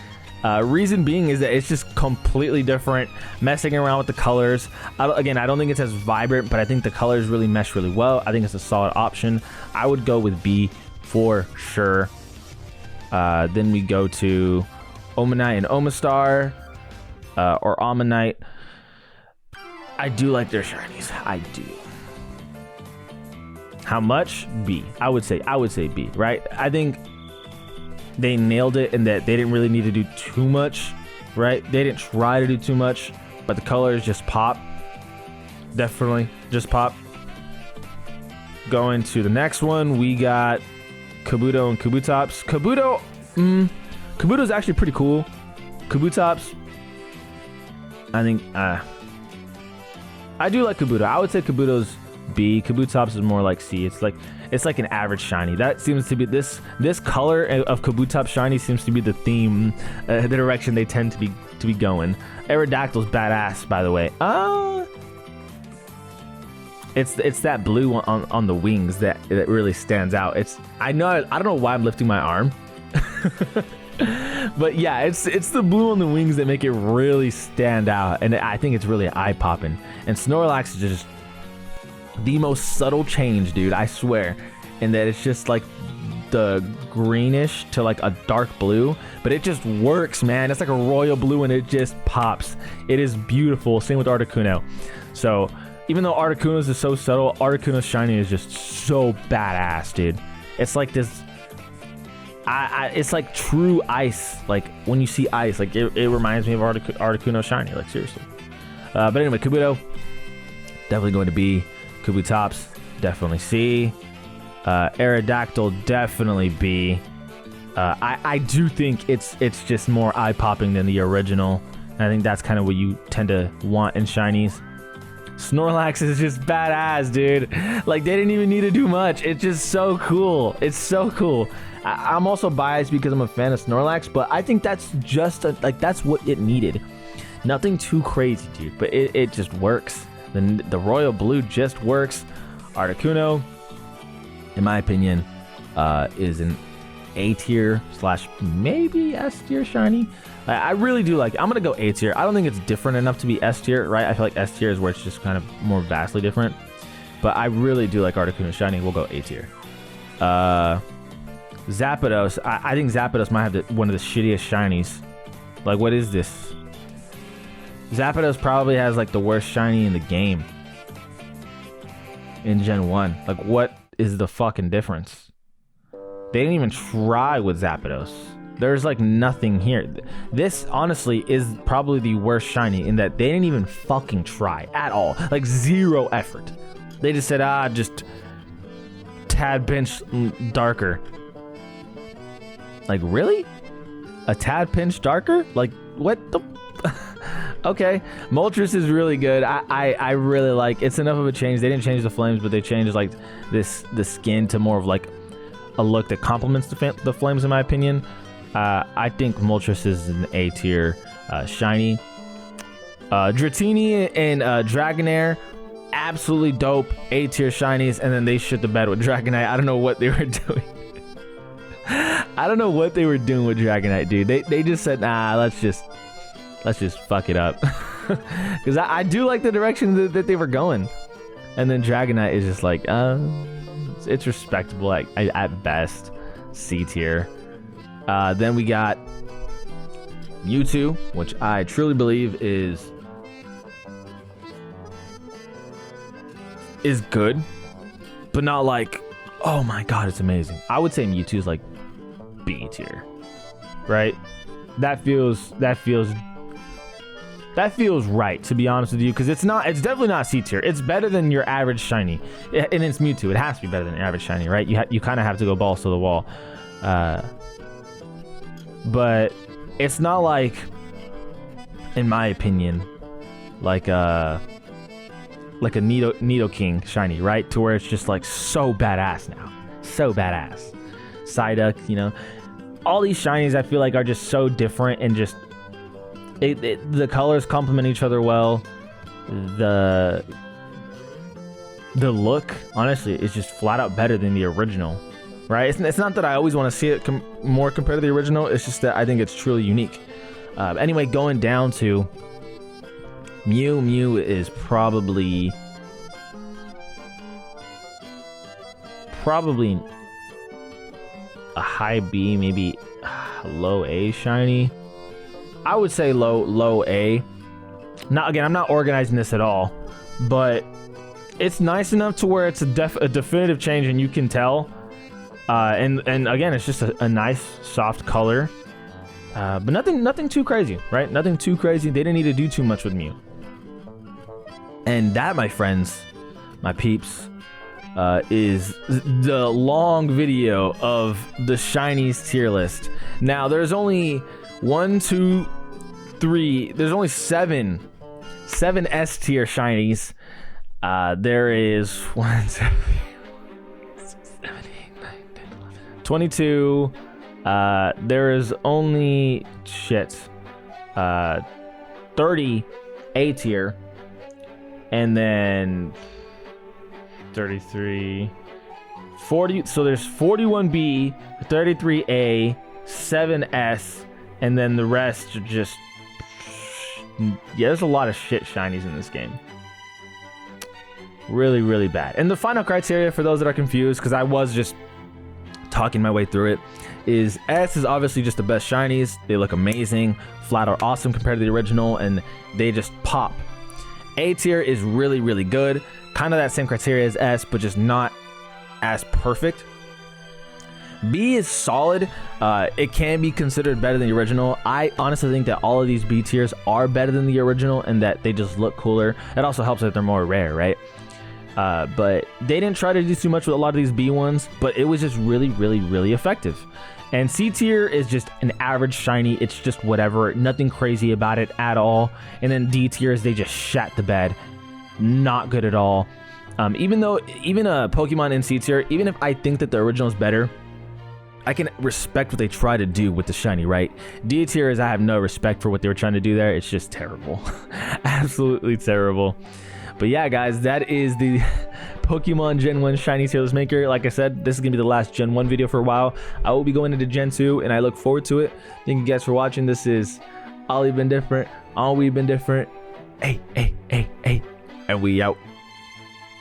Reason being is that it's just completely different, messing around with the colors. Again, I don't think it's as vibrant, but I think the colors really mesh really well. I think it's a solid option. I would go with B for sure. Then we go to Omanite and Omastar, or Ammonite. I do like their shinies. I do. How much? B. I would say B, right? I think they nailed it in that they didn't really need to do too much, right? They didn't try to do too much, but the colors just pop. Definitely just pop. Going to the next one, we got Kabuto and Kabutops. Kabuto's actually pretty cool. Kabutops, I think, I do like Kabuto. I would say Kabuto's B. Kabutops is more like C. It's like an average shiny. That seems to be this color of Kabutops shiny seems to be the theme, the direction they tend to be going. Aerodactyl's badass, by the way. It's that blue on the wings that really stands out. I don't know why I'm lifting my arm. But yeah, it's the blue on the wings that make it really stand out, and I think it's really eye-popping. And Snorlax is just the most subtle change, dude, I swear, in that it's just like the greenish to like a dark blue, but it just works, man. It's like a royal blue and it just pops. It is beautiful. Same with Articuno. So even though Articuno's is so subtle, Articuno's shiny is just so badass, dude. It's like this, it's like true ice. Like when you see ice, like it reminds me of Articuno shiny, like seriously. But anyway, Kabuto, definitely going to be. Kabutops, definitely C. Aerodactyl, definitely B. I do think it's just more eye-popping than the original. And I think that's kind of what you tend to want in shinies. Snorlax is just badass, dude. Like, they didn't even need to do much. It's just so cool. It's so cool. I'm also biased because I'm a fan of Snorlax, but I think that's just that's what it needed. Nothing too crazy, dude, but it just works. The royal blue just works. Articuno, in my opinion, is an A tier / maybe S tier shiny. I really do like it. I'm gonna go A tier. I don't think it's different enough to be S tier, right? I feel like S tier is where it's just kind of more vastly different. But I really do like Articuno shiny. We'll go A tier. Zapdos. I think Zapdos might have one of the shittiest shinies. Like, what is this? Zapdos probably has like the worst shiny in the game in Gen 1. Like, what is the fucking difference? They didn't even try with Zapdos. There's like nothing here. This honestly is probably the worst shiny in that they didn't even fucking try at all. Like, zero effort. They just said, just tad pinch darker. Like, really? A tad pinch darker? Like, what the... Okay, Moltres is really good. I really like. It's enough of a change. They didn't change the flames, but they changed like the skin to more of like a look that complements the flames, in my opinion. I think Moltres is an A tier shiny. Dratini and Dragonair, absolutely dope A tier shinies, and then they shit the bed with Dragonite. I don't know what they were doing. I don't know what they were doing with Dragonite, dude. They just said, nah, let's just fuck it up. Because I do like the direction that they were going. And then Dragonite is just like, it's respectable at best. C tier. Then we got Mewtwo, which I truly believe is good, but not like, oh my god, it's amazing. I would say Mewtwo is like B tier, right? That feels right, to be honest with you, because it's definitely not C tier. It's better than your average shiny, and it's Mewtwo. It has to be better than your average shiny, right? You kind of have to go balls to the wall, but it's not like, in my opinion, like a Nidoking shiny, right? To where it's just like so badass now, so badass. Psyduck, you know, all these shinies I feel like are just so different and just The colors complement each other well. The look, honestly, is just flat out better than the original, right? It's not that I always want to see it more compared to the original. It's just that I think it's truly unique. Anyway, going down to Mew. Mew is probably a high B, maybe low A shiny. I would say low A. Now again, I'm not organizing this at all, but it's nice enough to where it's a definitive change and you can tell. And again, it's just a nice soft color, but nothing too crazy, right? Nothing too crazy. They didn't need to do too much with Mew. And that, my friends, my peeps, is the long video of the shinies tier list. Now there's only 1, 2, 3. There's only seven S tier shinies. There is 1, 2, 3, 4, 6, 7, 8, 9, 10, 11, 22. There is only 30 A tier, and then 33, 40. So there's 41B, 33A, 7S, and then the rest are just, yeah, there's a lot of shit shinies in this game. Really bad. And the final criteria for those that are confused, because I was just talking my way through it, is S is obviously just the best shinies. They look amazing, flat out awesome compared to the original, and they just pop. A tier is really good, kind of that same criteria as S, but just not as perfect. B is solid. It can be considered better than the original. I honestly think that all of these B tiers are better than the original and that they just look cooler. It also helps that they're more rare, right? But they didn't try to do too much with a lot of these B ones, but it was just really effective. And C tier is just an average shiny. It's just whatever, nothing crazy about it at all. And then D tiers, they just shat the bed. Not good at all. Even a Pokemon in C tier, even if I think that the original is better, I can respect what they try to do with the shiny, right? D tier is I have no respect for what they were trying to do there. It's just terrible. Absolutely terrible. But yeah, guys, that is the Pokemon Gen 1 Shiny Tier List Maker. Like I said, this is going to be the last Gen 1 video for a while. I will be going into Gen 2, and I look forward to it. Thank you guys for watching. This is Ollie Been Different. All We've Been Different. Hey. And we out.